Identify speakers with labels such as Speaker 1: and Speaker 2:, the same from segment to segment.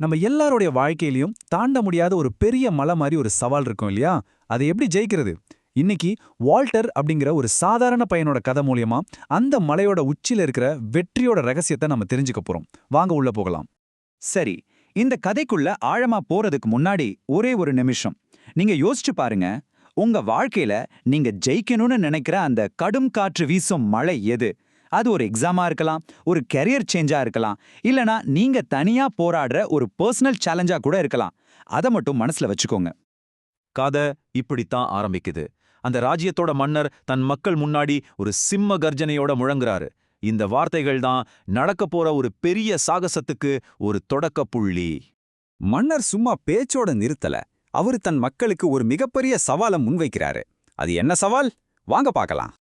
Speaker 1: நம்ம எல்லாருடைய வாழ்க்கையிலயும் தாண்ட முடியாத ஒரு பெரிய மலை மாதிரி ஒரு சவால் இருக்கும் இல்லையா? அதை எப்படி ஜெயிக்கிறது? இன்னைக்கு வால்டர் அப்படிங்கிற ஒரு சாதாரண பையனோட கதை மூலியமா அந்த மலையோட உச்சியில இருக்கிற வெற்றியோட ரகசியத்தை நம்ம தெரிஞ்சுக்க போறோம். வாங்க உள்ள போகலாம்.
Speaker 2: சரி, இந்த கதைக்குள்ள ஆழமா போறதுக்கு முன்னாடி ஒரே ஒரு நிமிஷம் நீங்க யோசிச்சு பாருங்க. உங்க வாழ்க்கையில நீங்க ஜெயிக்கணும்னு நினைக்கிற அந்த கடும் காற்று வீசும் மலை எது? அது ஒரு எக்ஸாமா இருக்கலாம், ஒரு கெரியர் சேஞ்சா இருக்கலாம், இல்லனா நீங்க தனியா போராடுற ஒரு பர்சனல் சேலஞ்சா கூட இருக்கலாம். அதை மட்டும் மனசுல வச்சுக்கோங்க.
Speaker 3: கதை இப்படித்தான் ஆரம்பிக்குது. அந்த ராஜ்யத்தோட மன்னர் தன் மக்கள் முன்னாடி ஒரு சிம்ம கர்ஜனையோட முழங்குறாரு. இந்த வார்த்தைகள் தான் நடக்க போற ஒரு பெரிய சாகசத்துக்கு ஒரு தொடக்க புள்ளி.
Speaker 4: மன்னர் சும்மா பேச்சோட நிறுத்தல. அவரு தன் மக்களுக்கு ஒரு மிகப்பெரிய சவாலை முன்வைக்கிறாரு. அது என்ன சவால்? வாங்க பார்க்கலாம்.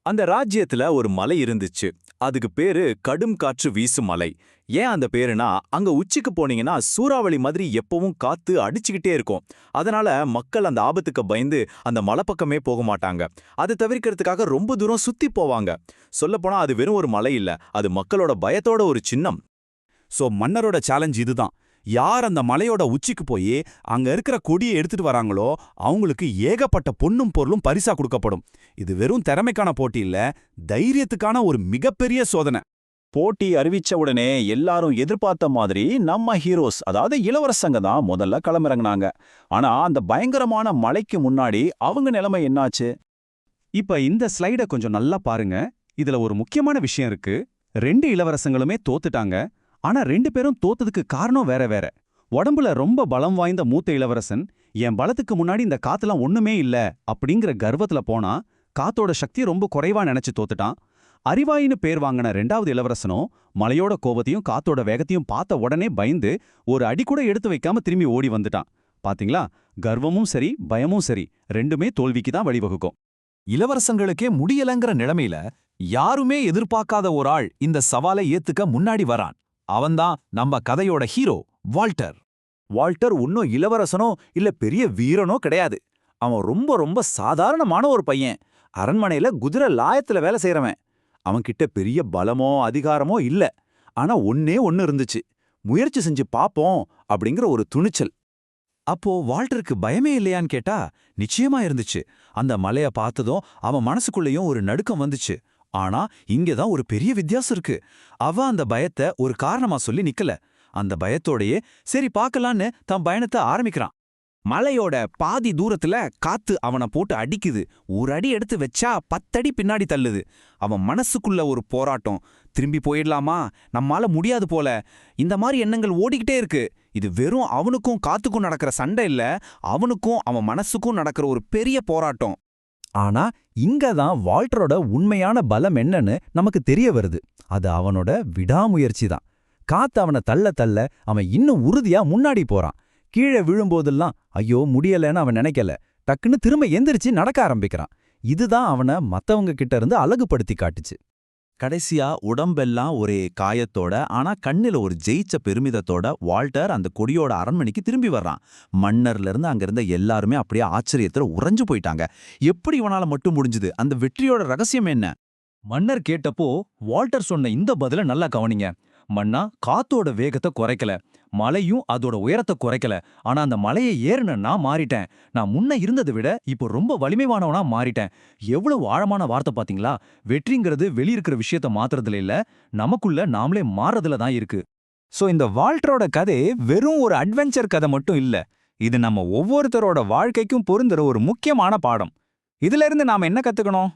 Speaker 5: அந்த ராஜ்யத்துல ஒரு மலை இருந்துச்சு. அதுக்கு பேரு கடும் காற்று வீசும் மலை. ஏன் அந்த பேருனா, அங்க உச்சிக்கு போனீங்கன்னா சூறாவளி மாதிரி எப்பவும் காத்து அடிச்சுக்கிட்டே இருக்கும். அதனால மக்கள் அந்த ஆபத்துக்கு பயந்து அந்த மலை பக்கமே போக மாட்டாங்க. அதை தவிர்க்கிறதுக்காக ரொம்ப தூரம் சுத்தி போவாங்க. சொல்லப்போனா அது வெறும் ஒரு மலை இல்ல, அது மக்களோட பயத்தோட ஒரு சின்னம்.
Speaker 4: சோ மன்னரோட சேலஞ்ச் இதுதான். யார் அந்த மலையோட உச்சிக்கு போய் அங்க இருக்கிற கொடியை எடுத்துட்டு வராங்களோ அவங்களுக்கு ஏகப்பட்ட பொன்னும் பொருளும் பரிசா கொடுக்கப்படும். இது வெறும் திறமைக்கான போட்டி இல்ல, தைரியத்துக்கான ஒரு மிகப்பெரிய சோதனை.
Speaker 5: போட்டி அறிவிச்ச உடனே எல்லாரும் எதிர்பார்த்த மாதிரி நம்ம ஹீரோஸ், அதாவது இளவரசங்க தான் முதல்ல களமிறங்கினாங்க. ஆனா அந்த பயங்கரமான மலைக்கு முன்னாடி அவங்க நிலைமை என்னாச்சு?
Speaker 4: இப்ப இந்த ஸ்லைட கொஞ்சம் நல்லா பாருங்க. இதுல ஒரு முக்கியமான விஷயம் இருக்கு. 2 இளவரசங்களுமே தோத்துட்டாங்க. ஆனா 2 பேரும் தோத்ததுக்கு காரணம் வேற வேற. உடம்புல ரொம்ப பலம் வாய்ந்த மூத்த இளவரசன், என் பலத்துக்கு முன்னாடி இந்த காத்துலாம் ஒண்ணுமே இல்ல அப்படிங்கிற கர்வத்துல போனா, காத்தோட சக்தி ரொம்ப குறைவா நினைச்சு தோத்துட்டான். அறிவாயின்னு பேர் வாங்கின 2வது இளவரசனும் மலையோட கோபத்தையும் காத்தோட வேகத்தையும் பார்த்த உடனே பயந்து ஒரு அடி கூட எடுத்து வைக்காம திரும்பி ஓடி வந்துட்டான். பாத்தீங்களா? கர்வமும் சரி பயமும் சரி, ரெண்டுமே தோல்விக்கு தான் வழிவகுக்கும்.
Speaker 3: இளவரசங்களுக்கே முடியலங்கிற நிலைமையில யாருமே எதிர்பார்க்காத ஒரு ஆள் இந்த சவாலை ஏத்துக்க முன்னாடி வரான். அவன்தான் நம்ம கதையோட ஹீரோ, வால்டர்.
Speaker 5: வால்டர் இன்னும் இளவரசனோ இல்ல பெரிய வீரனோ கிடையாது. அவன் ரொம்ப ரொம்ப சாதாரணமான ஒரு பையன். அரண்மனையில குதிரை லாயத்துல வேலை செய்யறவன். அவன்கிட்ட பெரிய பலமோ அதிகாரமோ இல்ல. ஆனா ஒன்னே ஒன்னு இருந்துச்சு. முயற்சி செஞ்சு பாப்போம் அப்படிங்கிற ஒரு துணிச்சல்.
Speaker 1: அப்போ வால்டருக்கு பயமே இல்லையான்னு கேட்டா நிச்சயமா இருந்துச்சு. அந்த மலைய பார்த்ததும் அவன் மனசுக்குள்ளேயும் ஒரு நடுக்கம் வந்துச்சு. ஆனா இங்கதான் ஒரு பெரிய வித்தியாசம் இருக்கு. அவன் அந்த பயத்தை ஒரு காரணமா சொல்லி நிக்கல. அந்த பயத்தோடையே சரி பார்க்கலான்னு தன் பயணத்தை ஆரம்பிக்கிறான். மலையோட பாதி தூரத்துல காத்து அவனை போட்டு அடிக்குது. ஒரு அடி எடுத்து வச்சா 10 அடி பின்னாடி தள்ளுது. அவன் மனசுக்குள்ள ஒரு போராட்டம். திரும்பி போயிடலாமா, நம்மால முடியாது போல, இந்த மாதிரி எண்ணங்கள் ஓடிக்கிட்டே இருக்கு. இது வெறும் அவனுக்கும் காத்துக்கும் நடக்கிற சண்டை இல்ல, அவனுக்கும் அவன் மனசுக்கும் நடக்கிற ஒரு பெரிய போராட்டம்.
Speaker 4: ஆனா இங்கதான் வால்டரோட உண்மையான பலம் என்னன்னு நமக்கு தெரிய வருது. அது அவனோட விடாமுயற்சி தான். காத்து அவனை தள்ள தள்ள அவன் இன்னும் உறுதியா முன்னாடி போறான். கீழே விழும்போதெல்லாம் ஐயோ முடியலன்னு அவன் நினைக்கல. டக்குன்னு திரும்ப எந்திரிச்சு நடக்க ஆரம்பிக்கிறான். இதுதான் அவனை மத்தவங்க கிட்ட இருந்து அழகுபடுத்தி காட்டுச்சு.
Speaker 3: கடைசியா உடம்பெல்லாம் ஒரே காயத்தோட, ஆனா கண்ணில ஒரு ஜெயிச்ச பெருமிதத்தோட வால்டர் அந்த கொடியோட அரண்மனைக்கு திரும்பி வர்றான். மன்னர்ல இருந்து அங்க இருந்த எல்லாருமே அப்படியே ஆச்சரியத்துல உறைஞ்சு போயிட்டாங்க. எப்படி இவனால மட்டும் முடிஞ்சுது? அந்த வெற்றியோட ரகசியம் என்ன?
Speaker 1: மன்னர் கேட்டப்போ வால்டர் சொன்ன இந்த பதில நல்லா கவனிங்க. மன்னா, காத்தோட வேகத்தை குறைக்கல, மலையும் அதோட உயரத்தை குறைக்கல. ஆனா அந்த மலையை ஏறினா மாறிட்டேன். நான் முன்ன இருந்ததை விட இப்போ ரொம்ப வலிமையானவனா மாறிட்டேன். எவ்வளவு ஆழமான வார்த்தை பாத்தீங்களா? வெற்றிங்கிறது வெளியிருக்கிற விஷயத்த மாத்துறதுல இல்ல, நமக்குள்ள நாமளே மாறதுல தான் இருக்கு.
Speaker 4: சோ இந்த வால்டரோட கதை வெறும் ஒரு அட்வென்ச்சர் கதை மட்டும் இல்ல. இது நம்ம ஒவ்வொருத்தரோட வாழ்க்கைக்கும் பொருந்துற ஒரு முக்கியமான பாடம். இதுல இருந்து நாம என்ன கத்துக்கணும்?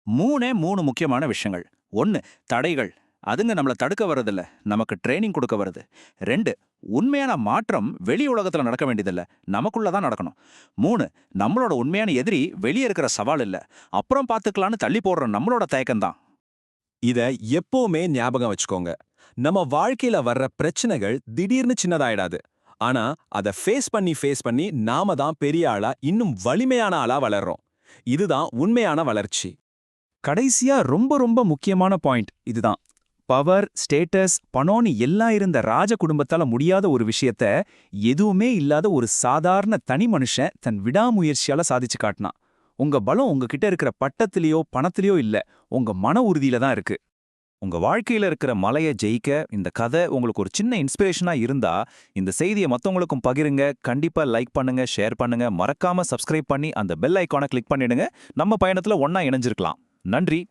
Speaker 2: 3 முக்கியமான விஷயங்கள். 1, தடைகள். அதுங்க நம்மள தடுக்க வர்றதில்ல, நமக்கு ட்ரைனிங் கொடுக்க வருது. 2, உண்மையான மாற்றம் வெளி உலகத்துல நடக்க வேண்டியதில்ல, நமக்குள்ளதான் நடக்கணும். 3, நம்மளோட உண்மையான எதிரி வெளியே இருக்கிற சவால் இல்ல, அப்புறம் பார்த்துக்கலான்னு தள்ளி போடுற நம்மளோட தயக்கம்தான்.
Speaker 5: இத எப்பவுமே ஞாபகம் வச்சுக்கோங்க. நம்ம வாழ்க்கையில வர்ற பிரச்சனைகள் திடீர்னு சின்னதாயிடாது. ஆனா அதை ஃபேஸ் பண்ணி நாம தான் பெரிய ஆளா, இன்னும் வலிமையான ஆளா வளர்றோம். இதுதான் உண்மையான வளர்ச்சி.
Speaker 4: கடைசியா ரொம்ப ரொம்ப முக்கியமான பாயிண்ட் இதுதான். பவர், ஸ்டேட்டஸ், பணம்னு எல்லாம் இருந்த ராஜ குடும்பத்தால முடியாத ஒரு விஷயத்த எதுவுமே இல்லாத ஒரு சாதாரண தனி மனுஷன் தன் விடாமுயற்சியால சாதிச்சு காட்டினான். உங்க பலம் உங்ககிட்ட இருக்கிற பட்டத்திலேயோ பணத்திலேயோ இல்ல, உங்க மன உறுதியில தான் இருக்கு.
Speaker 5: உங்க வாழ்க்கையில இருக்கிற மலையை ஜெயிக்க இந்த கதை உங்களுக்கு ஒரு சின்ன இன்ஸ்பிரேஷனா இருந்தா இந்த செய்தியை மத்தவங்களுக்கும் பகிருங்க. கண்டிப்பா லைக் பண்ணுங்க, ஷேர் பண்ணுங்க, மறக்காம சப்ஸ்கிரைப் பண்ணி அந்த பெல் ஐகானை கிளிக் பண்ணிடுங்க. நம்ம பயணத்துல ஒண்ணா இணைஞ்சிருக்கலாம். நன்றி.